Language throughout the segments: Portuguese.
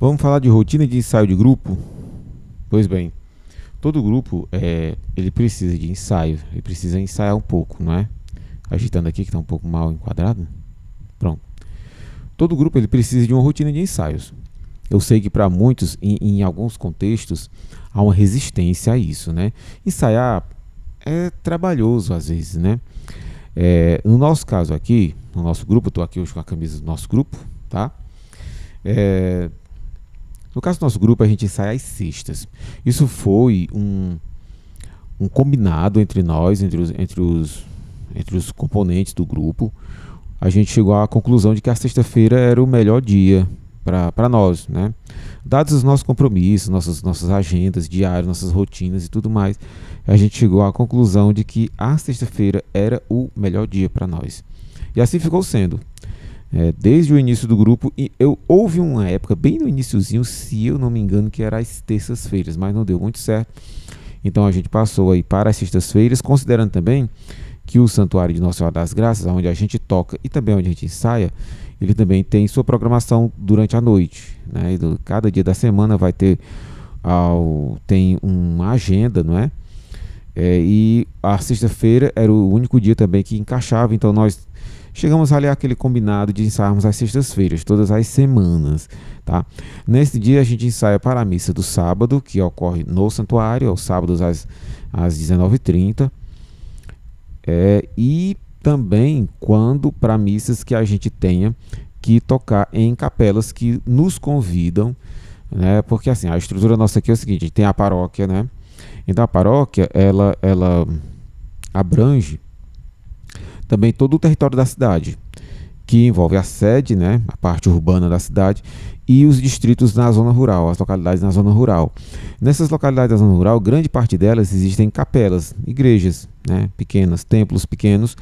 Vamos falar de rotina de ensaio de grupo? Pois bem, todo grupo ele precisa de ensaio, ele precisa ensaiar um pouco, não é? Agitando aqui que está um pouco mal enquadrado. Pronto. Todo grupo ele precisa de uma rotina de ensaios. Eu sei que para muitos, em alguns contextos, há uma resistência a isso, né? Ensaiar é trabalhoso às vezes, né? No nosso caso aqui, no nosso grupo, eu estou aqui hoje com a camisa do nosso grupo, tá? É, no caso do nosso grupo, a gente ensaia às sextas. Isso foi um combinado entre nós, entre os componentes do grupo. A gente chegou à conclusão de que a sexta-feira era o melhor dia para nós, né? Dados os nossos compromissos, nossas agendas diárias, nossas rotinas e tudo mais, a gente chegou à conclusão de que a sexta-feira era o melhor dia para nós. E assim ficou sendo. Desde o início do grupo, e houve uma época, bem no iniciozinho, se eu não me engano, que era às terças-feiras, mas não deu muito certo. Então a gente passou aí para as sextas-feiras, considerando também que o Santuário de Nossa Senhora das Graças, onde a gente toca e também onde a gente ensaia, ele também tem sua programação durante a noite, né? Cada dia da semana vai ter tem uma agenda, não é? E a sexta-feira era o único dia também que encaixava, então nós chegamos ali àquele combinado de ensaiarmos às sextas-feiras, todas as semanas, tá? Nesse dia a gente ensaia para a missa do sábado, que ocorre no santuário, aos sábados às 19h30, e também quando para missas que a gente tenha que tocar em capelas que nos convidam, né? Porque assim, a estrutura nossa aqui é o seguinte, a gente tem a paróquia, né? Então a paróquia, ela abrange também todo o território da cidade, que envolve a sede, né, a parte urbana da cidade, e os distritos na zona rural, as localidades na zona rural. Nessas localidades da zona rural, grande parte delas existem capelas, igrejas, né, pequenas, templos pequenos,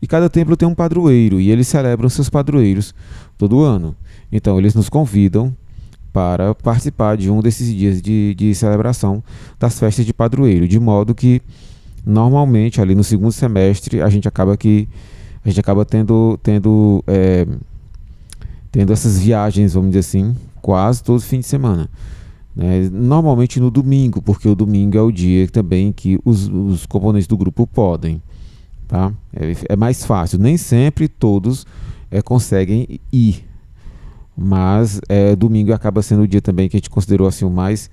e cada templo tem um padroeiro, e eles celebram seus padroeiros todo ano. Então eles nos convidam para participar de um desses dias de celebração das festas de padroeiro, de modo que normalmente ali no segundo semestre a gente acaba tendo essas viagens, vamos dizer assim, quase todo fim de semana, né? Normalmente no domingo, porque o domingo é o dia também que os componentes do grupo podem, tá? É mais fácil, nem sempre todos conseguem ir, mas domingo acaba sendo o dia também que a gente considerou assim o mais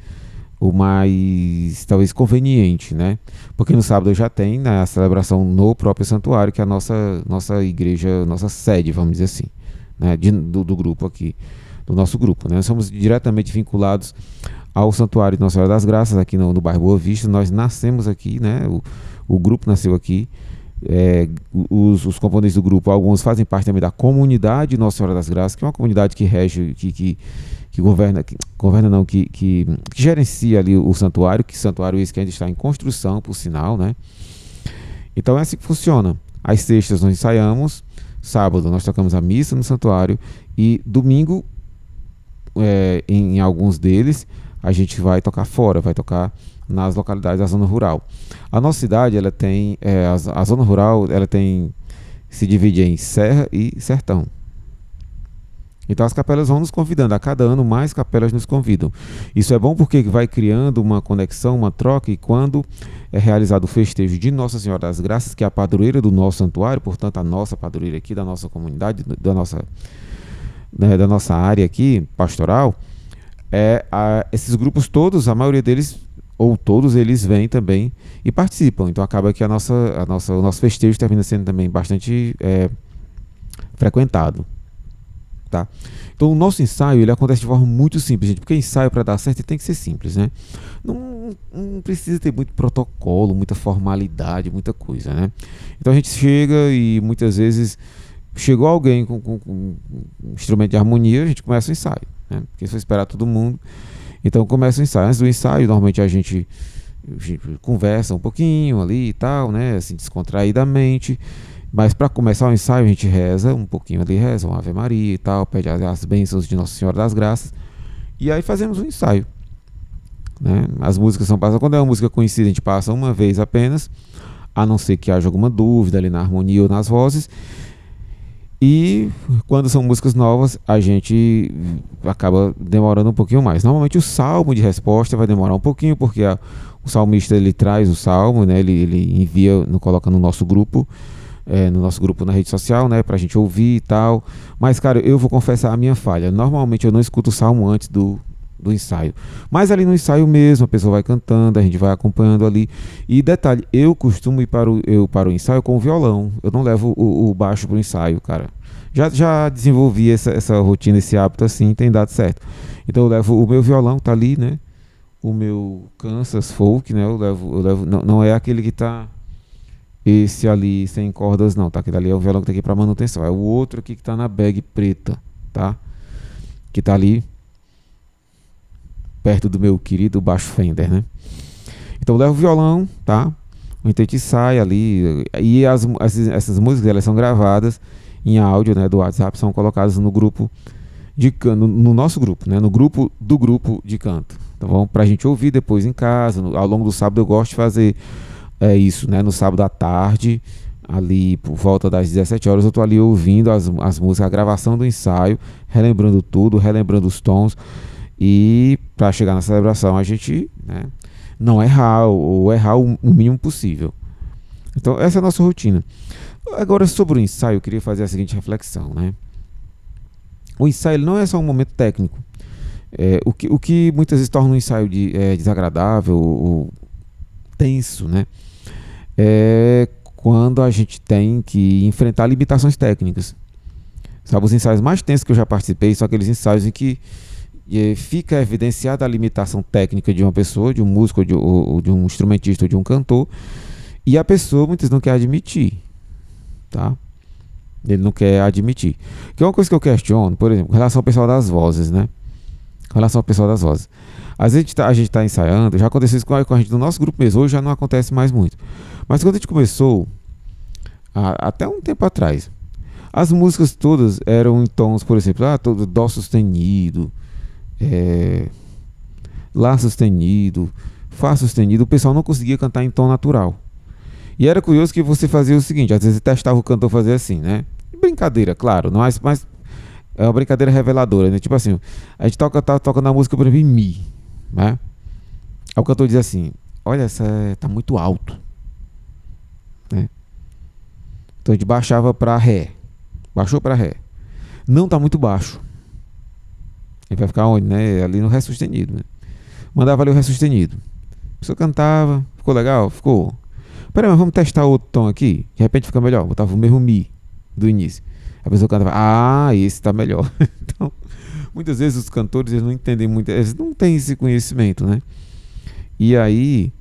talvez conveniente, né? Porque no sábado já tem, né, a celebração no próprio santuário, que é a nossa igreja, nossa sede, vamos dizer assim, né, do grupo aqui, do nosso grupo, né? Nós somos diretamente vinculados ao Santuário de Nossa Senhora das Graças, aqui no bairro Boa Vista. Nós nascemos aqui, né? O grupo nasceu aqui. Os componentes do grupo, alguns fazem parte também da comunidade Nossa Senhora das Graças, que é uma comunidade que rege, que governa não, que gerencia ali o santuário, que santuário esse que ainda está em construção, por sinal, né? Então é assim que funciona. Às sextas nós ensaiamos, sábado nós tocamos a missa no santuário e domingo, em alguns deles, a gente vai tocar fora, vai tocar nas localidades da zona rural. A nossa cidade, ela tem, a zona rural, se divide em serra e sertão. Então as capelas vão nos convidando, a cada ano mais capelas nos convidam. Isso é bom porque vai criando uma conexão, uma troca, e quando é realizado o festejo de Nossa Senhora das Graças, que é a padroeira do nosso santuário, portanto a nossa padroeira aqui, da nossa comunidade, da nossa área aqui, pastoral, esses grupos todos, a maioria deles, ou todos eles vêm também e participam. Então acaba que o nosso festejo termina sendo também bastante frequentado. Tá? Então o nosso ensaio ele acontece de forma muito simples, gente, porque ensaio para dar certo tem que ser simples, né? Não precisa ter muito protocolo, muita formalidade, muita coisa, né? Então a gente chega e muitas vezes chegou alguém com um instrumento de harmonia, a gente começa o ensaio, né? Porque se for esperar todo mundo, então começa o ensaio. Antes do ensaio, normalmente a gente conversa um pouquinho ali e tal, né? Assim, descontraídamente. Mas para começar o ensaio, a gente reza um pouquinho ali, reza uma Ave Maria e tal, pede as bênçãos de Nossa Senhora das Graças. E aí fazemos o ensaio, né? As músicas são passadas. Quando é uma música conhecida, a gente passa uma vez apenas, a não ser que haja alguma dúvida ali na harmonia ou nas vozes. E quando são músicas novas, a gente acaba demorando um pouquinho mais. Normalmente o salmo de resposta vai demorar um pouquinho, porque o salmista ele traz o salmo, né? Ele envia, coloca no nosso grupo na rede social, né? Pra gente ouvir e tal. Mas, cara, eu vou confessar a minha falha. Normalmente eu não escuto o salmo antes do ensaio. Mas ali no ensaio mesmo, a pessoa vai cantando, a gente vai acompanhando ali. E detalhe, eu costumo ir para o ensaio com o violão. Eu não levo o baixo para o ensaio, cara. Já desenvolvi essa rotina, esse hábito assim, tem dado certo. Então eu levo o meu violão, tá ali, né? O meu Kansas Folk, né? Eu levo não é aquele que tá esse ali sem cordas, não, tá? Aquele ali é o violão que tá aqui para manutenção. É o outro aqui que tá na bag preta, tá? Que tá ali perto do meu querido baixo Fender, né? Então eu levo o violão, tá? Então a gente sai ali e essas músicas elas são gravadas em áudio, né, do WhatsApp, são colocadas no grupo no nosso grupo, né, no grupo do grupo de canto. Então pra gente ouvir depois em casa, ao longo do sábado eu gosto de fazer isso, né, no sábado à tarde, ali por volta das 17 horas eu tô ali ouvindo as músicas, a gravação do ensaio, relembrando tudo, relembrando os tons. E para chegar na celebração a gente, né, não errar ou errar o mínimo possível. Então essa é a nossa rotina. Agora sobre o ensaio eu queria fazer a seguinte reflexão, né? O ensaio ele não é só um momento técnico. O que muitas vezes torna um ensaio desagradável ou tenso, né? É quando a gente tem que enfrentar limitações técnicas. Sabe, os ensaios mais tensos que eu já participei são aqueles ensaios em que fica evidenciada a limitação técnica de uma pessoa, de um músico, ou de um instrumentista, ou de um cantor, e a pessoa muitas vezes não quer admitir, tá? Ele não quer admitir. Que é uma coisa que eu questiono, por exemplo, com relação ao pessoal das vozes, né? Com relação ao pessoal das vozes. Às vezes a gente tá ensaiando, já aconteceu isso com a gente no nosso grupo mesmo, hoje já não acontece mais muito. Mas quando a gente começou, até um tempo atrás, as músicas todas eram em tons, por exemplo, todo dó sustenido, lá sustenido, fá sustenido, o pessoal não conseguia cantar em tom natural. E era curioso que você fazia o seguinte, às vezes você testava o cantor fazer assim, né? Brincadeira, claro, mas é uma brincadeira reveladora, né? Tipo assim, a gente tá tocando a música, por exemplo, em Mi, né? Aí o cantor diz assim, olha, essa tá muito alto, né? Então a gente baixava pra Ré, baixou pra Ré. Não tá muito baixo. Ele vai ficar onde, né? Ali no Ré sustenido, né? Mandava ali o Ré sustenido. A pessoa cantava, ficou legal? Ficou. Peraí, mas vamos testar outro tom aqui? De repente fica melhor. Botava o mesmo Mi do início. A pessoa cantava, esse tá melhor. Então, muitas vezes os cantores eles não entendem muito, eles não têm esse conhecimento, né? E aí,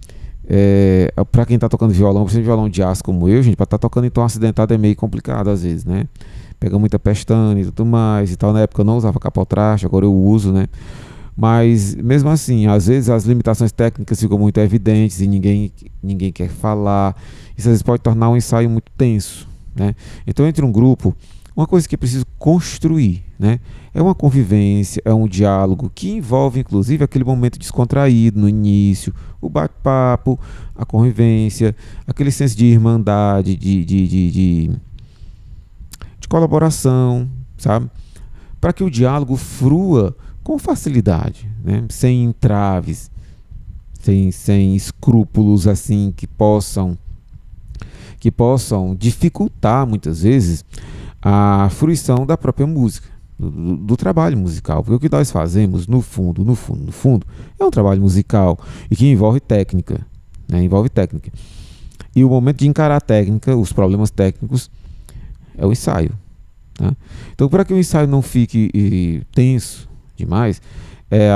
pra quem tá tocando violão, principalmente violão de aço como eu, gente, pra tá tocando em tom acidentado é meio complicado às vezes, né? Pega muita pestana e tudo mais e tal. Na época eu não usava capotraste, agora eu uso, né? Mas mesmo assim, às vezes as limitações técnicas ficam muito evidentes e ninguém quer falar. Isso às vezes pode tornar um ensaio muito tenso, né? Então, entre um grupo, uma coisa que é preciso construir, né? É uma convivência, é um diálogo que envolve, inclusive, aquele momento descontraído no início, o bate-papo, a convivência, aquele senso de irmandade, de colaboração, sabe? Para que o diálogo flua com facilidade, né? Sem entraves, sem escrúpulos assim que possam dificultar muitas vezes a fruição da própria música, do trabalho musical, porque o que nós fazemos no fundo, é um trabalho musical e que envolve técnica, né? Envolve técnica. E o momento de encarar a técnica, os problemas técnicos, é o ensaio, tá? Então, para que o ensaio não fique tenso demais,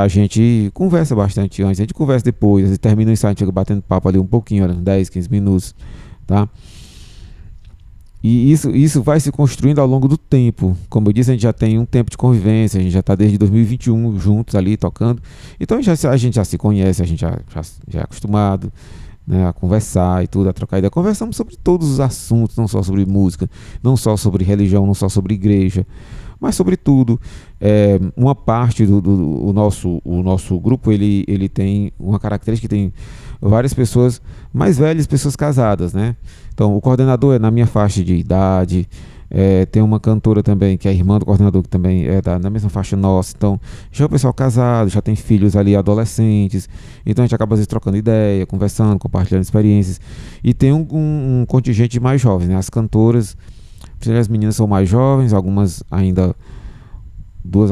a gente conversa bastante antes, a gente conversa depois, a gente termina o ensaio, a gente fica batendo papo ali um pouquinho, olha, 10, 15 minutos, tá? E isso vai se construindo ao longo do tempo. Como eu disse, a gente já tem um tempo de convivência, a gente já está desde 2021 juntos ali tocando. Então a gente já se conhece, a gente já é acostumado, né, a conversar e tudo, a trocar ideia. Conversamos sobre todos os assuntos, não só sobre música, não só sobre religião, não só sobre igreja, mas sobre tudo. Uma parte do nosso grupo, ele tem uma característica que tem várias pessoas mais velhas, pessoas casadas, né? Então, o coordenador é na minha faixa de idade, Tem uma cantora também, que é a irmã do coordenador, que também é na mesma faixa nossa. Então, já é o pessoal casado, já tem filhos ali, adolescentes. Então, a gente acaba às vezes trocando ideia, conversando, compartilhando experiências. E tem um contingente mais jovem, né? As cantoras, as meninas são mais jovens, algumas ainda, duas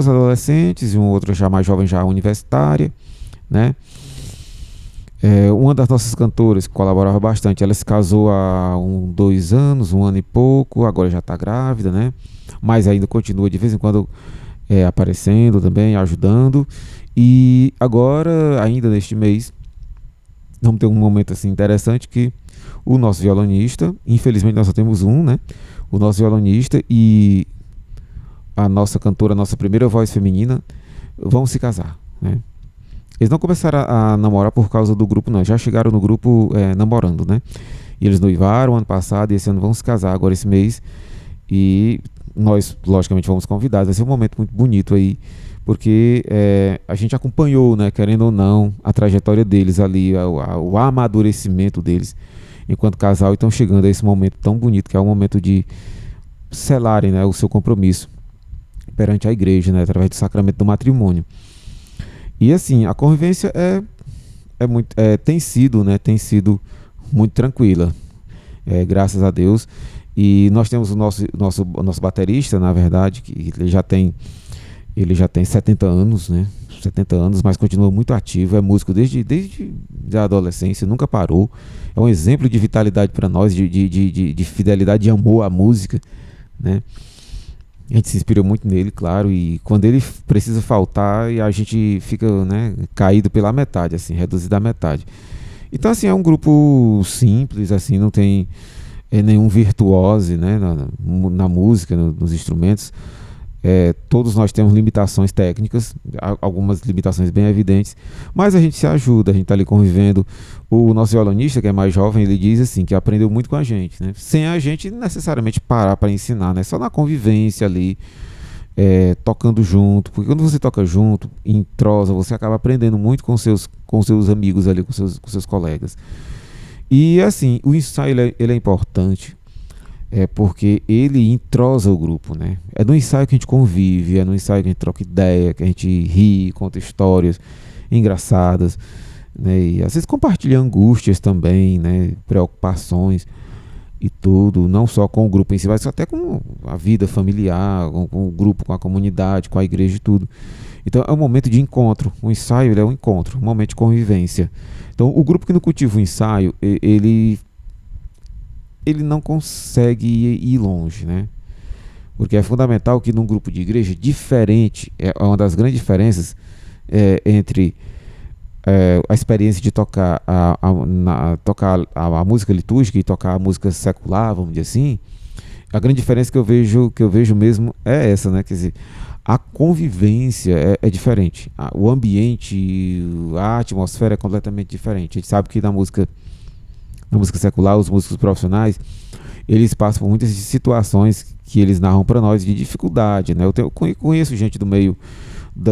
adolescentes e uma outra já mais jovem, já universitária, né? Uma das nossas cantoras que colaborava bastante, ela se casou há 2 anos, 1 ano e pouco, agora já está grávida, né? Mas ainda continua de vez em quando aparecendo também, ajudando. E agora, ainda neste mês, vamos ter um momento assim interessante que o nosso violonista, infelizmente nós só temos um, né? O nosso violonista e a nossa cantora, a nossa primeira voz feminina, vão se casar, né? Eles não começaram a namorar por causa do grupo, não. Já chegaram no grupo namorando, né? E eles noivaram ano passado e esse ano vão se casar agora esse mês. E nós, logicamente, fomos convidados. Vai ser um momento muito bonito aí, porque a gente acompanhou, né, querendo ou não, a trajetória deles ali, o amadurecimento deles enquanto casal. E estão chegando a esse momento tão bonito, que é o momento de selarem, né, o seu compromisso perante a igreja, né, através do sacramento do matrimônio. E assim, a convivência tem sido muito tranquila, graças a Deus. E nós temos o nosso baterista, na verdade, que ele já tem 70 anos, né? 70 anos, mas continua muito ativo, é músico desde a adolescência, nunca parou. É um exemplo de vitalidade para nós, de fidelidade, de amor à música, né? A gente se inspira muito nele, claro, e quando ele precisa faltar, a gente fica, né, caído pela metade, assim, reduzido à metade. Então, assim, é um grupo simples, assim, não tem nenhum virtuose, né, na música, nos instrumentos. Todos nós temos limitações técnicas, algumas limitações bem evidentes, mas a gente se ajuda, a gente está ali convivendo. O nosso violonista, que é mais jovem, ele diz assim, que aprendeu muito com a gente, né? Sem a gente necessariamente parar para ensinar, né? Só na convivência ali, tocando junto, porque quando você toca junto, em prosa, você acaba aprendendo muito com seus amigos ali, com seus colegas. E assim, o ensaio ele é importante, porque ele entrosa o grupo, né? É no ensaio que a gente convive, é no ensaio que a gente troca ideia, que a gente ri, conta histórias engraçadas, né? E às vezes compartilha angústias também, né? Preocupações e tudo, não só com o grupo em si, mas até com a vida familiar, com o grupo, com a comunidade, com a igreja e tudo. Então é um momento de encontro. O ensaio ele é um encontro, um momento de convivência. Então o grupo que não cultiva o ensaio, ele não consegue ir longe, né? Porque é fundamental que num grupo de igreja diferente, é uma das grandes diferenças entre a experiência de tocar a música litúrgica e tocar a música secular, vamos dizer assim. A grande diferença que eu vejo mesmo é essa, né? Quer dizer, a convivência é diferente, o ambiente, a atmosfera é completamente diferente. A gente sabe que na música secular, os músicos profissionais, eles passam por muitas situações que eles narram para nós de dificuldade, né? Eu conheço gente do meio,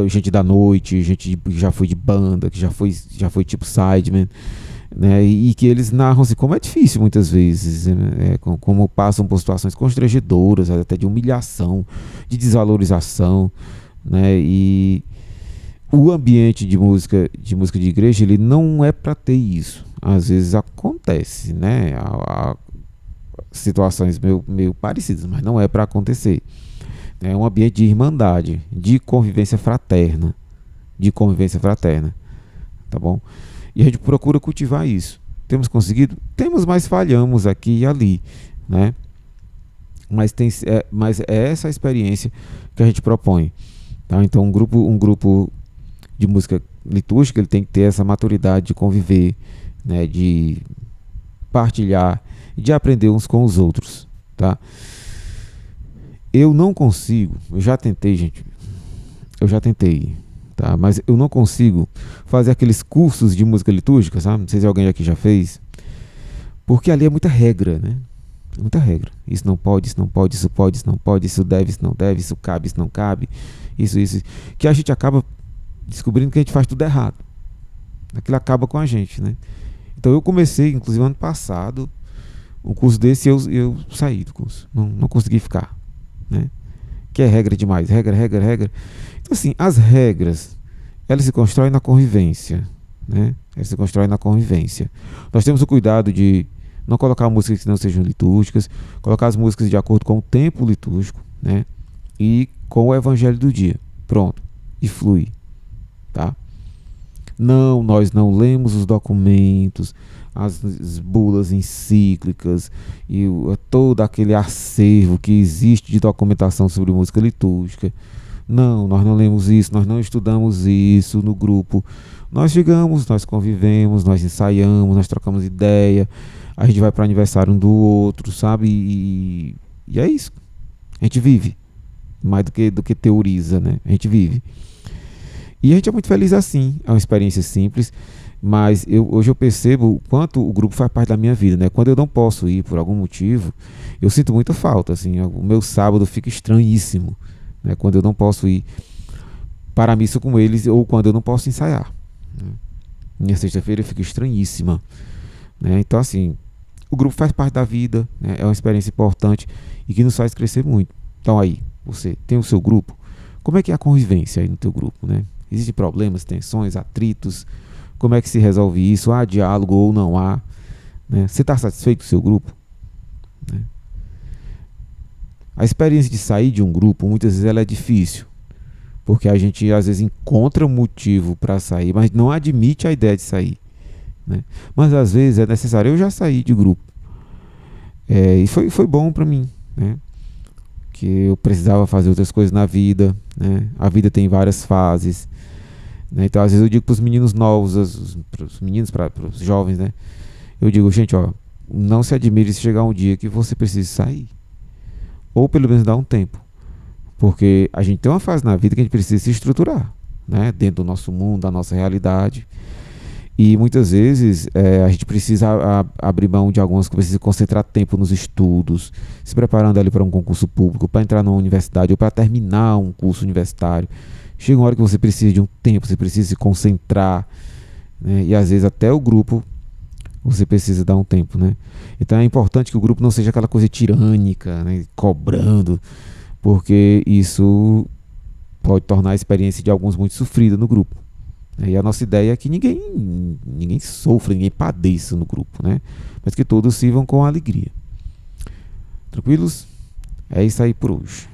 gente da noite, gente que já foi de banda, que já foi tipo sideman, né? E que eles narram assim, como é difícil muitas vezes, né? Como passam por situações constrangedoras, até de humilhação, de desvalorização, né? E o ambiente de música de igreja, ele não é para ter isso. Às vezes acontece, né? Há situações meio parecidas, mas não é para acontecer. É um ambiente de irmandade, de convivência fraterna, tá bom? E a gente procura cultivar isso. Temos conseguido? Temos, mas falhamos aqui e ali, né? Mas é essa a experiência que a gente propõe, tá? Então um grupo de música litúrgica, ele tem que ter essa maturidade de conviver, né, de partilhar, de aprender uns com os outros, tá? Eu não consigo, eu já tentei, gente, tá? Mas eu não consigo fazer aqueles cursos de música litúrgica, sabe? Não sei se alguém aqui já fez, porque ali é muita regra, né? Muita regra. Isso não pode, isso não pode, isso pode, isso não pode, isso deve, isso não deve, isso cabe, isso não cabe, isso, que a gente acaba descobrindo que a gente faz tudo errado. Aquilo acaba com a gente, né? Então eu comecei, inclusive ano passado, Um curso desse eu saí do curso, não consegui ficar, né? Que é regra demais, regra. Então assim, as regras, elas se constroem na convivência, né? Elas se constroem na convivência. Nós temos o cuidado de não colocar músicas que não sejam litúrgicas, colocar as músicas de acordo com o tempo litúrgico, né? E com o evangelho do dia. Pronto. E flui, tá? Não, nós não lemos os documentos, as bulas encíclicas e todo aquele acervo que existe de documentação sobre música litúrgica. Não, nós não lemos isso, nós não estudamos isso no grupo. Nós chegamos, nós convivemos, nós ensaiamos, nós trocamos ideia, a gente vai para o aniversário um do outro, sabe? E é isso. A gente vive, mais do que teoriza, né? A gente vive. E a gente é muito feliz assim, é uma experiência simples, mas hoje eu percebo o quanto o grupo faz parte da minha vida, né? Quando eu não posso ir por algum motivo, eu sinto muita falta, assim, o meu sábado fica estranhíssimo, né? Quando eu não posso ir para a missa com eles ou quando eu não posso ensaiar, né? Minha sexta-feira fica estranhíssima, né? Então assim, o grupo faz parte da vida, né? É uma experiência importante e que nos faz crescer muito. Então aí, você tem o seu grupo, como é que é a convivência aí no teu grupo, né? Existem problemas, tensões, atritos, como é que se resolve isso? Há diálogo ou não há, né? Você está satisfeito com o seu grupo, né? A experiência de sair de um grupo, muitas vezes ela é difícil, porque a gente às vezes encontra um motivo para sair, mas não admite a ideia de sair, né? Mas às vezes é necessário. Eu já saí de grupo, e foi bom para mim, né? Que eu precisava fazer outras coisas na vida, né? A vida tem várias fases, né? Então às vezes eu digo para os meninos novos, para os meninos, para os jovens, né? Eu digo, gente, ó, não se admire se chegar um dia que você precise sair, ou pelo menos dar um tempo, porque a gente tem uma fase na vida que a gente precisa se estruturar, né? Dentro do nosso mundo, da nossa realidade. E muitas vezes a gente precisa abrir mão de algumas coisas, precisa concentrar tempo nos estudos, se preparando ali para um concurso público, para entrar numa universidade ou para terminar um curso universitário. Chega uma hora que você precisa de um tempo, você precisa se concentrar, né? E às vezes até o grupo você precisa dar um tempo, né? Então é importante que o grupo não seja aquela coisa tirânica, né? Cobrando, porque isso pode tornar a experiência de alguns muito sofrida no grupo. E a nossa ideia é que ninguém sofra, ninguém padeça no grupo, né? Mas que todos sirvam com alegria. Tranquilos? É isso aí por hoje.